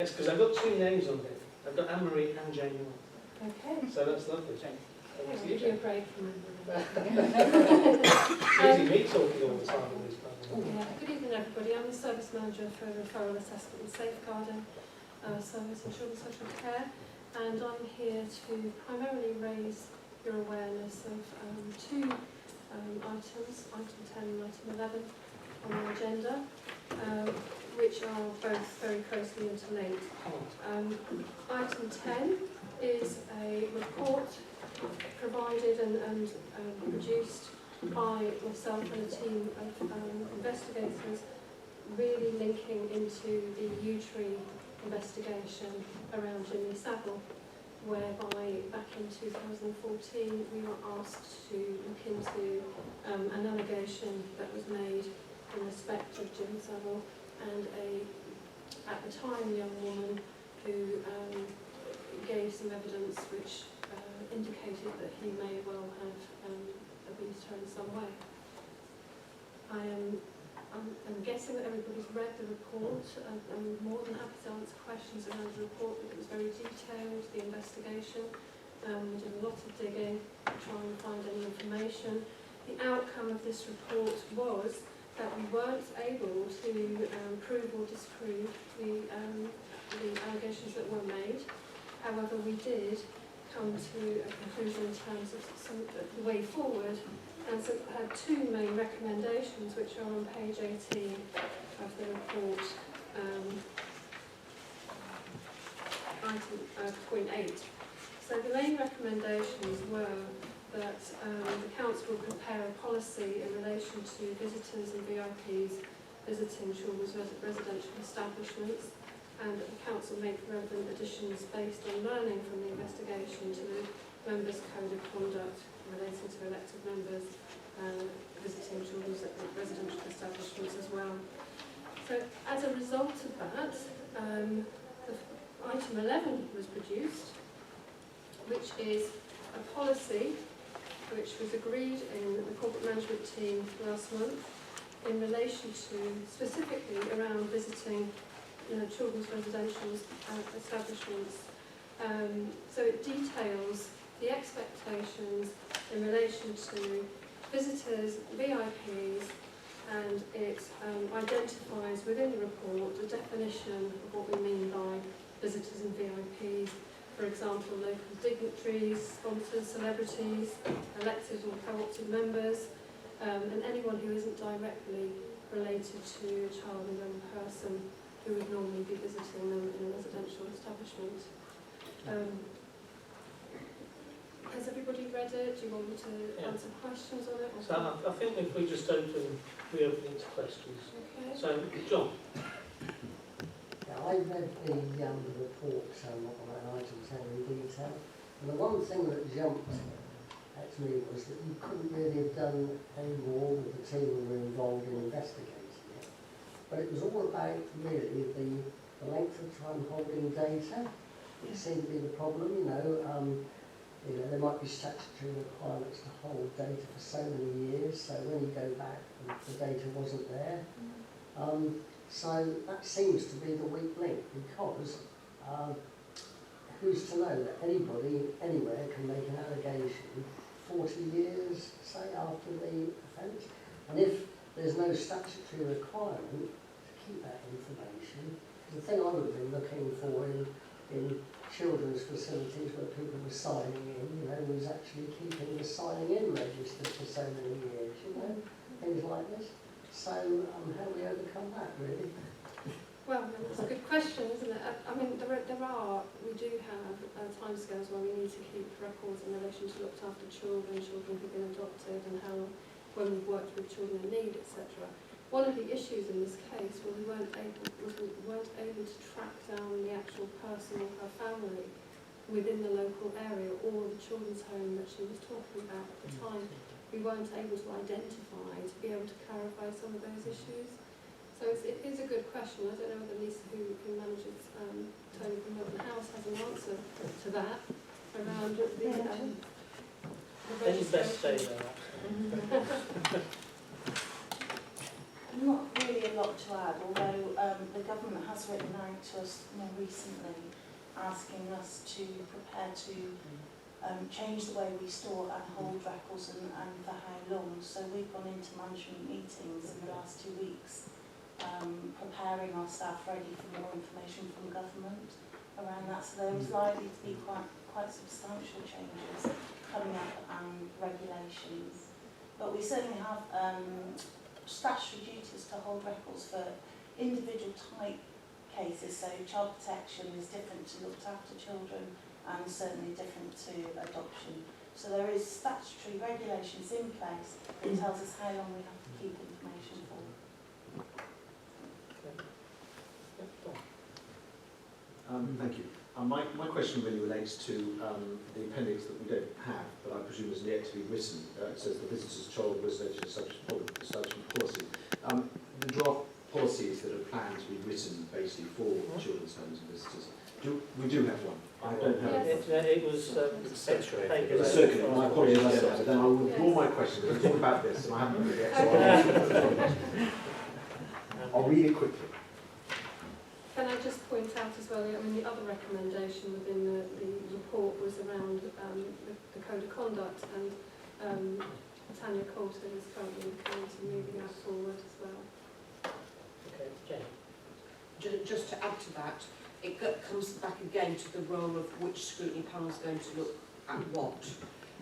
Yes, because I've got two names on here. I've got Anne-Marie and Jane. Okay. So that's lovely. Thank you, Jane. Break from Easy me talking all the time on these panels. Yeah. Good evening, everybody. I'm the Service Manager for Referral Assessment and Safeguarding Service and Children's Social Care, and I'm here to primarily raise your awareness of two items, item 10 and item 11 on the agenda, which are both very closely interlinked. Item 10 is a report provided and produced by myself and a team of investigators, really linking into the Yew Tree investigation around Jimmy Savile, whereby back in 2014 we were asked to look into an allegation that was made in respect of Jimmy Savile and at the time, young woman who gave some evidence which indicated that he may well have abused her in some way. I'm guessing that everybody's read the report. I'm more than happy to answer questions around the report, but it was very detailed, the investigation. We did a lot of digging to try and find any information. The outcome of this report was that we weren't able to prove or disprove the allegations that were made. However, we did come to a conclusion in terms of the way forward, and so had two main recommendations which are on page 18 of the report, point 8. So the main recommendations were that the Council will prepare a policy in relation to visitors and VIPs visiting children's residential establishments, and that the Council make relevant additions based on learning from the investigation to the Members' Code of Conduct relating to elected members visiting children's residential establishments as well. So as a result of that, item 11 was produced, which is a policy which was agreed in the corporate management team last month in relation to specifically around visiting children's residential establishments. So it details the expectations in relation to visitors, VIPs, and it identifies within the report a definition of what we mean by visitors and VIPs. For example, local dignitaries, sponsors, celebrities, elected or co-opted members, and anyone who isn't directly related to a child or young person who would normally be visiting them in a residential establishment. Has everybody read it? Do you want me to answer questions on it? So I think if we just open it to questions. Okay. So, John. Yeah, I read the report on item 10 in detail, and the one thing that jumped at me was that you couldn't really have done any more with the team who were involved in investigating it. But it was all about really the length of time holding data. It seemed to be the problem, there might be statutory requirements to hold data for so many years, so when you go back the data wasn't there. So that seems to be the weak link, because who's to know that anybody, anywhere, can make an allegation 40 years, say, after the offence? And if there's no statutory requirement to keep that information, the thing I would have been looking for in children's facilities where people were signing in, was actually keeping the signing in registered for so many years, things like this. So how do we overcome that, really? Well, that's a good question, isn't it? I mean, we do have timescales where we need to keep records in relation to looked after children who've been adopted, and when we've worked with children in need, etc. One of the issues in this case was we weren't able to track down the actual person or her family within the local area or the children's home that she was talking about at the time. We weren't able to identify, to be able to clarify some of those issues. So it is a good question. I don't know whether Lisa, who manages Tony from Milton House, has an answer to that around the Any best say registration. that? I'm not really a lot to add, although the government has written out to us more recently asking us to prepare to change the way we store and hold records and for how long. So we've gone into management meetings in the last 2 weeks, preparing our staff ready for more information from government around that. So there was likely to be quite substantial changes coming up and regulations. But we certainly have statutory duties to hold records for individual type cases. So child protection is different to looked after children, and certainly different to adoption. So there is statutory regulations in place that tells us how long we have to keep information for. Thank you. My question really relates to the appendix that we don't have, but I presume is yet to be written. It says the visitor's child residential establishment policy. The draft policies that are planned to be written basically for children's homes and visitors. We do have one. I don't have it. It was It was circular. My apologies, I don't have it. Then I will withdraw my question because it's all about this and I haven't read it yet. So I'll read it quickly. Can I just point out as well, I mean, the other recommendation within the report was around the code of conduct, and Tanya Coulton is currently in the committee moving that forward as well. Okay, Jane. Just to add to that, it comes back again to the role of which scrutiny panel is going to look at what.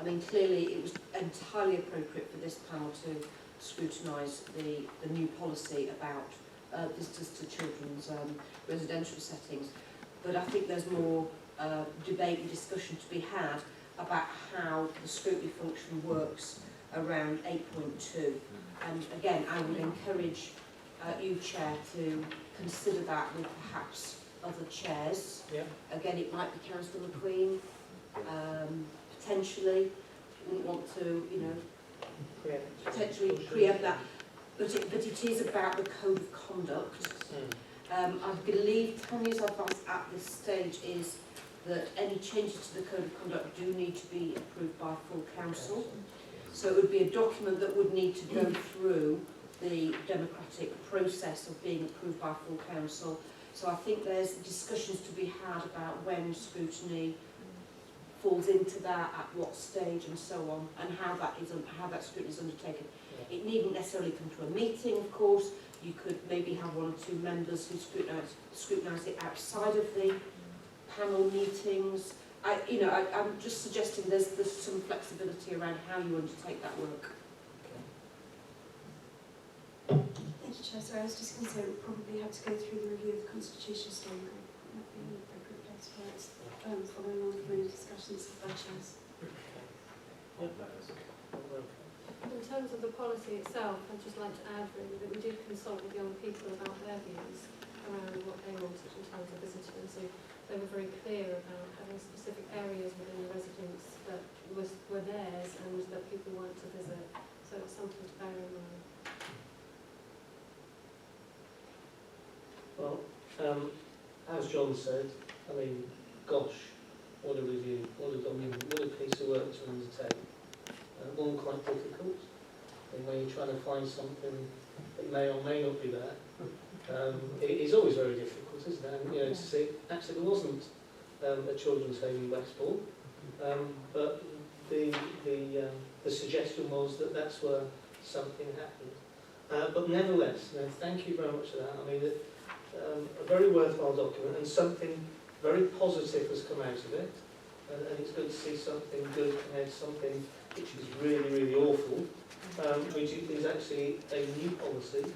I mean, clearly it was entirely appropriate for this panel to scrutinise the new policy about visitors to children's residential settings, but I think there's more debate and discussion to be had about how the scrutiny function works around 8.2. And again, I would encourage you, Chair, to consider that with perhaps other chairs. Yeah. Again, it might be Councillor McQueen, potentially. Wouldn't want to, you know, potentially preempt that. But it is about the code of conduct. I believe Tanya's advice at this stage is that any changes to the code of conduct do need to be approved by full council. So it would be a document that would need to go through the democratic process of being approved by full council. So I think there's discussions to be had about when scrutiny falls into that, at what stage and so on, and how that scrutiny is undertaken. It needn't necessarily come to a meeting, of course. You could maybe have 1 or 2 members who scrutinise it outside of the panel meetings. I'm just suggesting there's some flexibility around how you undertake that work. Thank you, Chair. Sorry, I was just going to say we'll probably have to go through the review of the Constitution Steering Group. That would be an appropriate place for it, following on from any discussions with our chairs. In terms of the policy itself, I'd just like to add really that we did consult with young people about their views around what they wanted in terms of visitors. So they were very clear about having specific areas within the residence that were theirs and that people wanted to visit. So it's something to bear in mind. Well, as John said, I mean, gosh, what a review, what a document, what a piece of work to undertake. One quite difficult, and when you're trying to find something that may or may not be there, it is always very difficult, isn't it? And, you know, to see, actually there wasn't a children's home in Westbourne, but the suggestion was that that's where something happened. But nevertheless, you know, thank you very much for that. I mean, a very worthwhile document, and something very positive has come out of it, and it's good to see something good come out of something which is really, really awful, which is actually a new policy,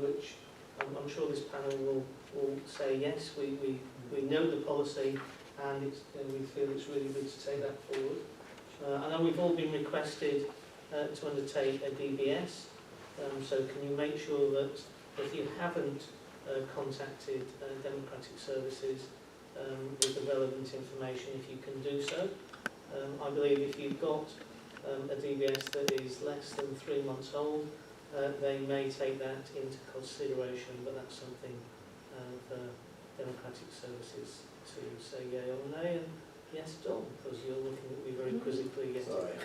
which I'm sure this panel will say, yes, we know the policy, and we feel it's really good to take that forward. I know we've all been requested to undertake a DBS, so can you make sure that if you haven't contacted Democratic Services with the relevant information, if you can do so. I believe if you've got a DBS that is less than 3 months old, they may take that into consideration, but that's something for Democratic Services to say yay or nay, and yes, Dom, because you're looking at me very quizzically. Yes. Sorry.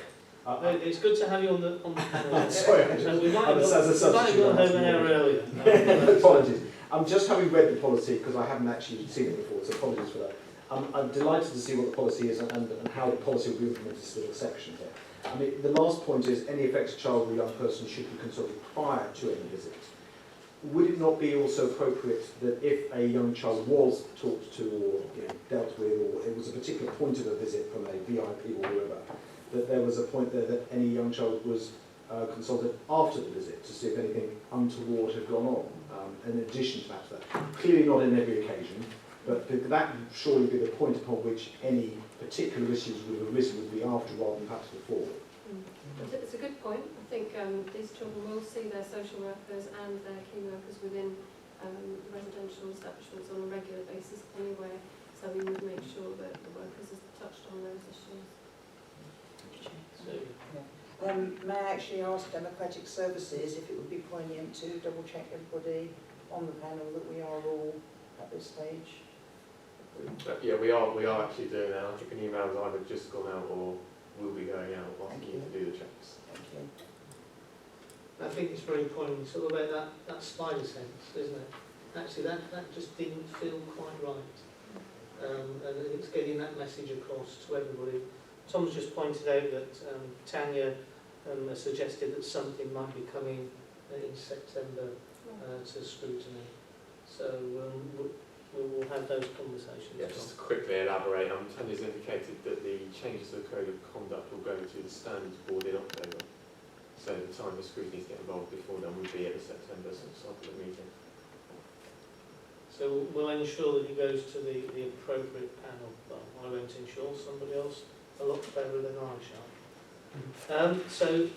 It's good to have you on the panel. Sorry, We might have as a got substitute, home an hour earlier. apologies. Just having read the policy, because I haven't actually seen it before, so apologies for that. I'm delighted to see what the policy is and how the policy will be implemented, this little section here. I mean, the last point is any affected child or young person should be consulted prior to any visit. Would it not be also appropriate that if a young child was talked to or dealt with, or it was a particular point of a visit from a VIP or whoever, that there was a point there that any young child was consulted after the visit to see if anything untoward had gone on, in addition to that? Clearly not in every occasion, but that would surely be the point upon which any particular issues would have arisen would be after rather than perhaps before. It's a good point. I think these children will see their social workers and their key workers within residential establishments on a regular basis anyway, so we would make sure that the workers have touched on those issues. May I actually ask Democratic Services if it would be poignant to double check everybody on the panel that we are all at this stage? Yeah, we are actually doing that. I think an email has either just gone out or will be going out asking you to do the checks. Thank you. I think it's very important. It's all about that spider sense, isn't it? Actually, that just didn't feel quite right. And it's getting that message across to everybody. Tom's just pointed out that Tanya has suggested that something might be coming in September to Scrutiny. So we'll have those conversations. Yeah, just to quickly elaborate, Tanya's indicated that the changes to the Code of Conduct will go to the Standards Board in October. So the time the scrutinees get involved before then will be at the September cycle meeting. So we'll ensure that he goes to the appropriate panel. Well, I won't ensure, somebody else a lot better than I shall. So